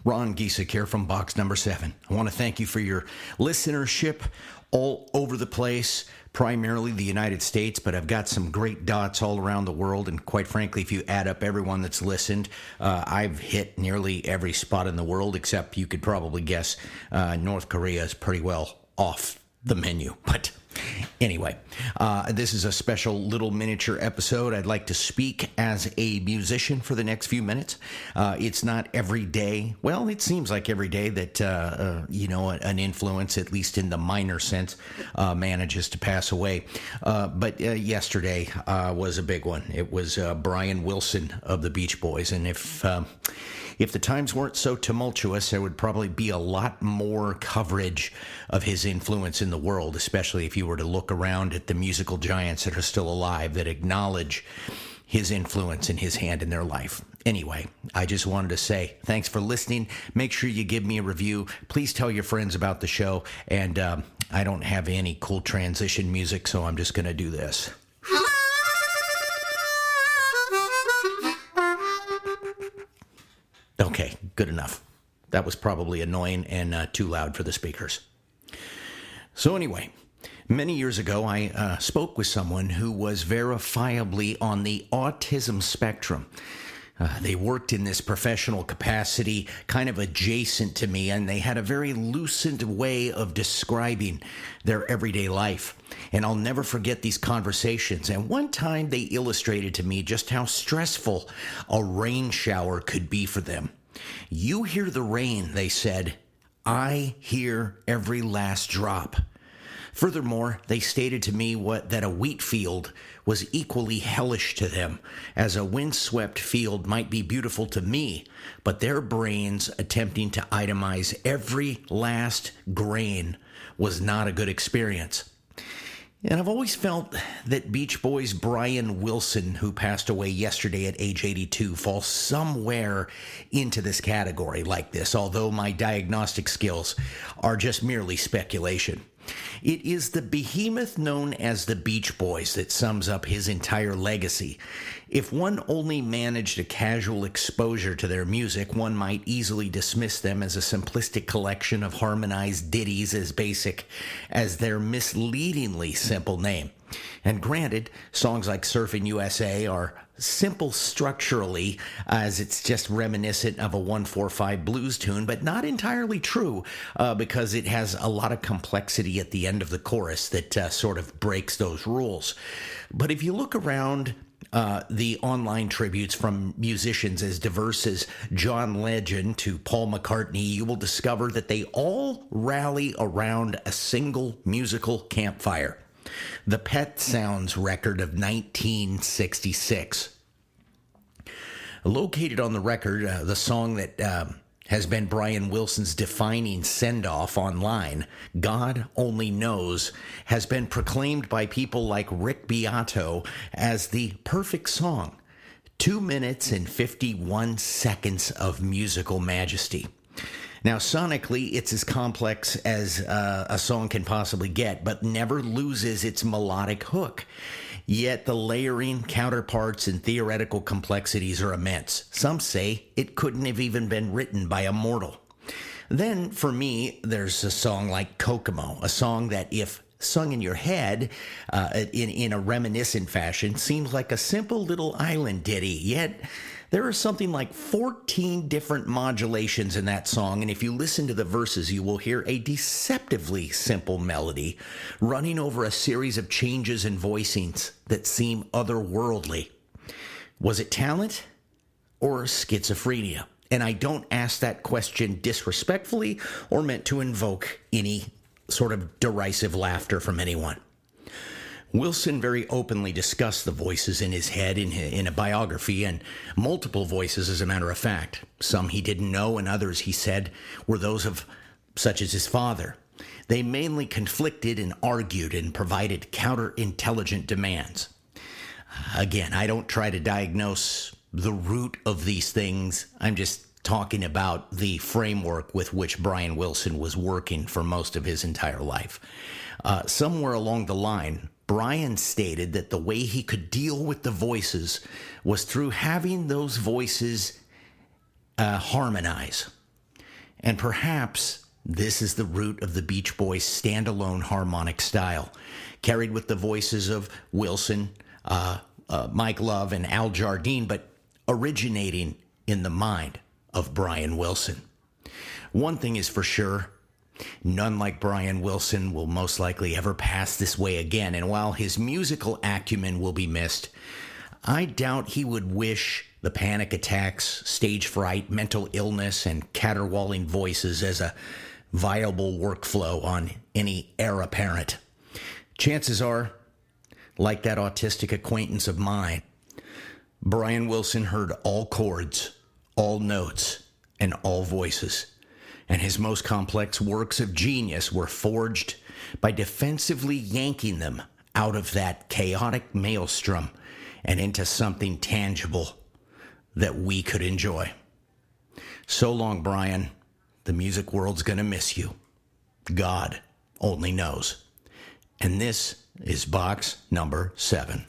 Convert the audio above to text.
Ron Giesek here from box number 7. I want to thank you for your listenership all over the place, primarily the United States, but I've got some great dots all around the world, and quite frankly, if you add up everyone that's listened, I've hit nearly every spot in the world, except you could probably guess North Korea is pretty well off the menu, but anyway, this is a special little miniature episode. I'd like to speak as a musician for the next few minutes. It's not every day. Well, it seems like every day that, an influence, at least in the minor sense, manages to pass away. But yesterday was a big one. It was Brian Wilson of the Beach Boys. And if the times weren't so tumultuous, there would probably be a lot more coverage of his influence in the world, especially if you were to look around at the musical giants that are still alive that acknowledge his influence and his hand in their life. Anyway, I just wanted to say thanks for listening. Make sure you give me a review. Please tell your friends about the show. And I don't have any cool transition music, so I'm just going to do this. Okay, good enough. That was probably annoying and too loud for the speakers. So anyway, many years ago, I spoke with someone who was verifiably on the autism spectrum. They worked in this professional capacity, kind of adjacent to me, and they had a very lucid way of describing their everyday life. And I'll never forget these conversations. And one time they illustrated to me just how stressful a rain shower could be for them. You hear the rain, they said. I hear every last drop. Furthermore, they stated to me that a wheat field was equally hellish to them, as a windswept field might be beautiful to me, but their brains attempting to itemize every last grain was not a good experience. And I've always felt that Beach Boys' Brian Wilson, who passed away yesterday at age 82, falls somewhere into this category like this, although my diagnostic skills are just merely speculation. It is the behemoth known as the Beach Boys that sums up his entire legacy. If one only managed a casual exposure to their music, one might easily dismiss them as a simplistic collection of harmonized ditties as basic as their misleadingly simple name. And granted, songs like Surfin' USA are simple structurally, as it's just reminiscent of a 1-4-5 blues tune, but not entirely true, because it has a lot of complexity at the end of the chorus that sort of breaks those rules. But if you look around the online tributes from musicians as diverse as John Legend to Paul McCartney, you will discover that they all rally around a single musical campfire. The Pet Sounds record of 1966. Located on the record, the song that has been Brian Wilson's defining send-off online, God Only Knows, has been proclaimed by people like Rick Beato as the perfect song. 2 minutes and 51 seconds of musical majesty. Now, sonically, it's as complex as a song can possibly get, but never loses its melodic hook. Yet the layering, counterparts, and theoretical complexities are immense. Some say it couldn't have even been written by a mortal. Then, for me, there's a song like Kokomo, a song that, if sung in your head in a reminiscent fashion, seems like a simple little island ditty, yet there are something like 14 different modulations in that song, and if you listen to the verses, you will hear a deceptively simple melody running over a series of changes and voicings that seem otherworldly. Was it talent or schizophrenia? And I don't ask that question disrespectfully or meant to invoke any sort of derisive laughter from anyone. Wilson very openly discussed the voices in his head in a biography, and multiple voices, as a matter of fact. Some he didn't know, and others, he said, were those of such as his father. They mainly conflicted and argued and provided counterintelligent demands. Again, I don't try to diagnose the root of these things. I'm just talking about the framework with which Brian Wilson was working for most of his entire life. Somewhere along the line, Brian stated that the way he could deal with the voices was through having those voices harmonize. And perhaps this is the root of the Beach Boys' standalone harmonic style, carried with the voices of Wilson, Mike Love, and Al Jardine, but originating in the mind of Brian Wilson. One thing is for sure, none like Brian Wilson will most likely ever pass this way again, and while his musical acumen will be missed, I doubt he would wish the panic attacks, stage fright, mental illness, and caterwauling voices as a viable workflow on any heir apparent. Chances are, like that autistic acquaintance of mine, Brian Wilson heard all chords, all notes, and all voices, and his most complex works of genius were forged by defensively yanking them out of that chaotic maelstrom and into something tangible that we could enjoy. So long, Brian. The music world's gonna miss you. God only knows. And this is box number 7.